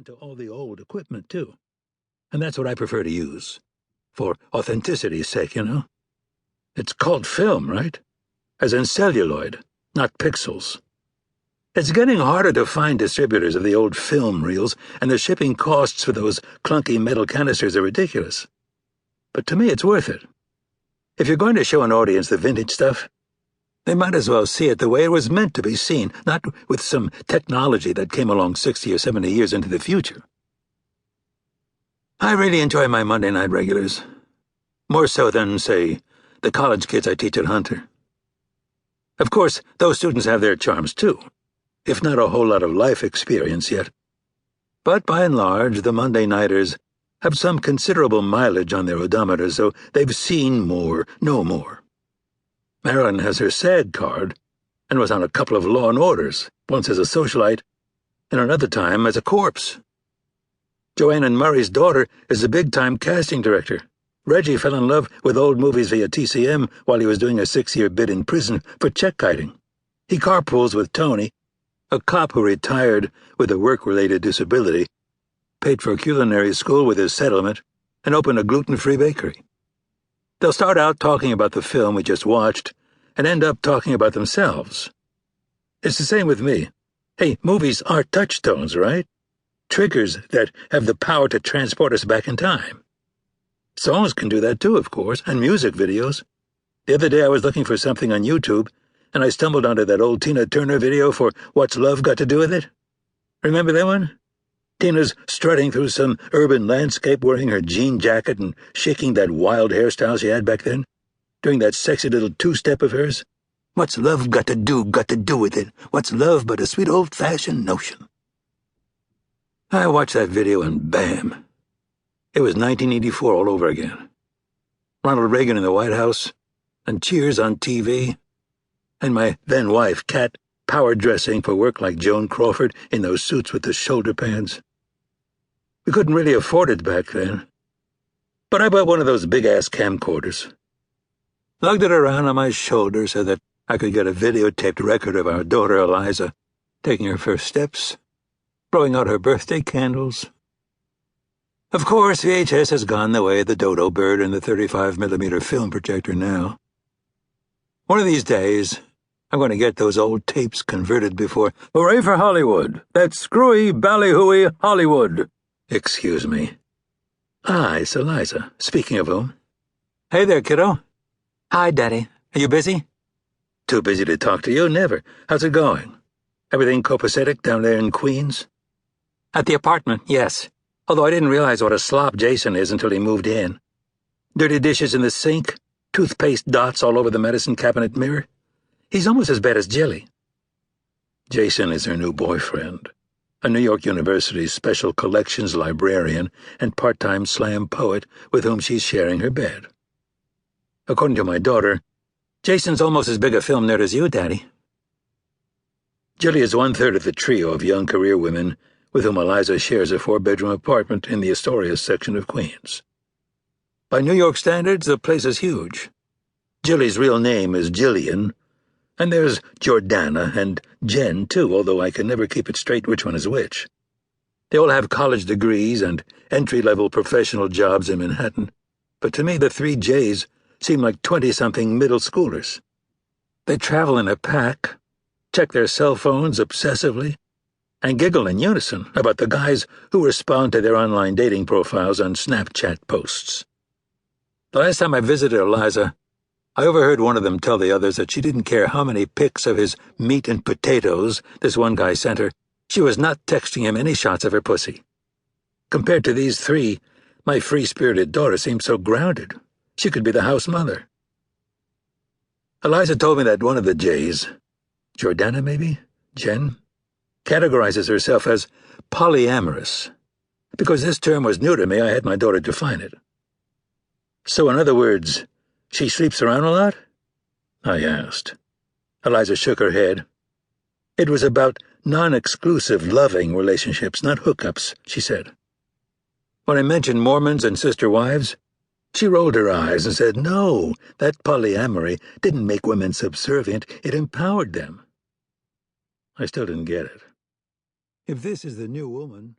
on to all the old equipment, too. And that's what I prefer to use. For authenticity's sake, you know. It's called film, right? As in celluloid, not pixels. It's getting harder to find distributors of the old film reels, and the shipping costs for those clunky metal canisters are ridiculous. But to me, it's worth it. If you're going to show an audience the vintage stuff, they might as well see it the way it was meant to be seen, not with some technology that came along 60 or 70 years into the future. I really enjoy my Monday night regulars. More so than, say, the college kids I teach at Hunter. Of course, those students have their charms too, if not a whole lot of life experience yet. But by and large, the Monday nighters have some considerable mileage on their odometer, so they've seen more, know more. Marilyn has her SAG card, and was on a couple of Law and Orders, once as a socialite, and another time as a corpse. Joanne and Murray's daughter is a big-time casting director. Reggie fell in love with old movies via TCM while he was doing a 6-year bid in prison for check kiting. He carpools with Tony, a cop who retired with a work-related disability, paid for culinary school with his settlement, and opened a gluten-free bakery. They'll start out talking about the film we just watched and end up talking about themselves. It's the same with me. Hey, movies are touchstones, right? Triggers that have the power to transport us back in time. Songs can do that too, of course, and music videos. The other day I was looking for something on YouTube, and I stumbled onto that old Tina Turner video for What's Love Got to Do With It? Remember that one? Tina's strutting through some urban landscape wearing her jean jacket and shaking that wild hairstyle she had back then, doing that sexy little two-step of hers. What's love got to do with it? What's love but a sweet old-fashioned notion? I watched that video and bam. It was 1984 all over again. Ronald Reagan in the White House, and Cheers on TV, and my then-wife, Kat, power dressing for work like Joan Crawford in those suits with the shoulder pads. We couldn't really afford it back then. But I bought one of those big-ass camcorders. Lugged it around on my shoulder so that I could get a videotaped record of our daughter Eliza taking her first steps, blowing out her birthday candles. Of course, VHS has gone the way of the dodo bird and the 35mm film projector now. One of these days, I'm going to get those old tapes converted before— Hooray for Hollywood! That screwy, ballyhooey Hollywood! Excuse me. Ah, it's Eliza. Speaking of whom. Hey there, kiddo. Hi, Daddy. Are you busy? Too busy to talk to you? Never. How's it going? Everything copacetic down there in Queens? At the apartment, yes. Although I didn't realize what a slop Jason is until he moved in. Dirty dishes in the sink, toothpaste dots all over the medicine cabinet mirror. He's almost as bad as Jelly. Jason is her new boyfriend, a New York University special collections librarian and part-time slam poet with whom she's sharing her bed. According to my daughter, Jason's almost as big a film nerd as you, Daddy. Jelly is 1/3 of the trio of young career women with whom Eliza shares a 4-bedroom apartment in the Astoria section of Queens. By New York standards, the place is huge. Jilly's real name is Jillian, and there's Jordana and Jen, too, although I can never keep it straight which one is which. They all have college degrees and entry-level professional jobs in Manhattan, but to me the 3 J's seem like 20-something middle schoolers. They travel in a pack, check their cell phones obsessively, and giggle in unison about the guys who respond to their online dating profiles on Snapchat posts. The last time I visited Eliza, I overheard one of them tell the others that she didn't care how many pics of his meat and potatoes this one guy sent her, she was not texting him any shots of her pussy. Compared to these 3, my free-spirited daughter seemed so grounded. She could be the house mother. Eliza told me that one of the J's, Jordana maybe? Jen? Categorizes herself as polyamorous. Because this term was new to me, I had my daughter define it. So in other words, she sleeps around a lot? I asked. Eliza shook her head. It was about non-exclusive, loving relationships, not hookups, she said. When I mentioned Mormons and sister wives, she rolled her eyes and said, no, that polyamory didn't make women subservient, it empowered them. I still didn't get it. If this is the new woman,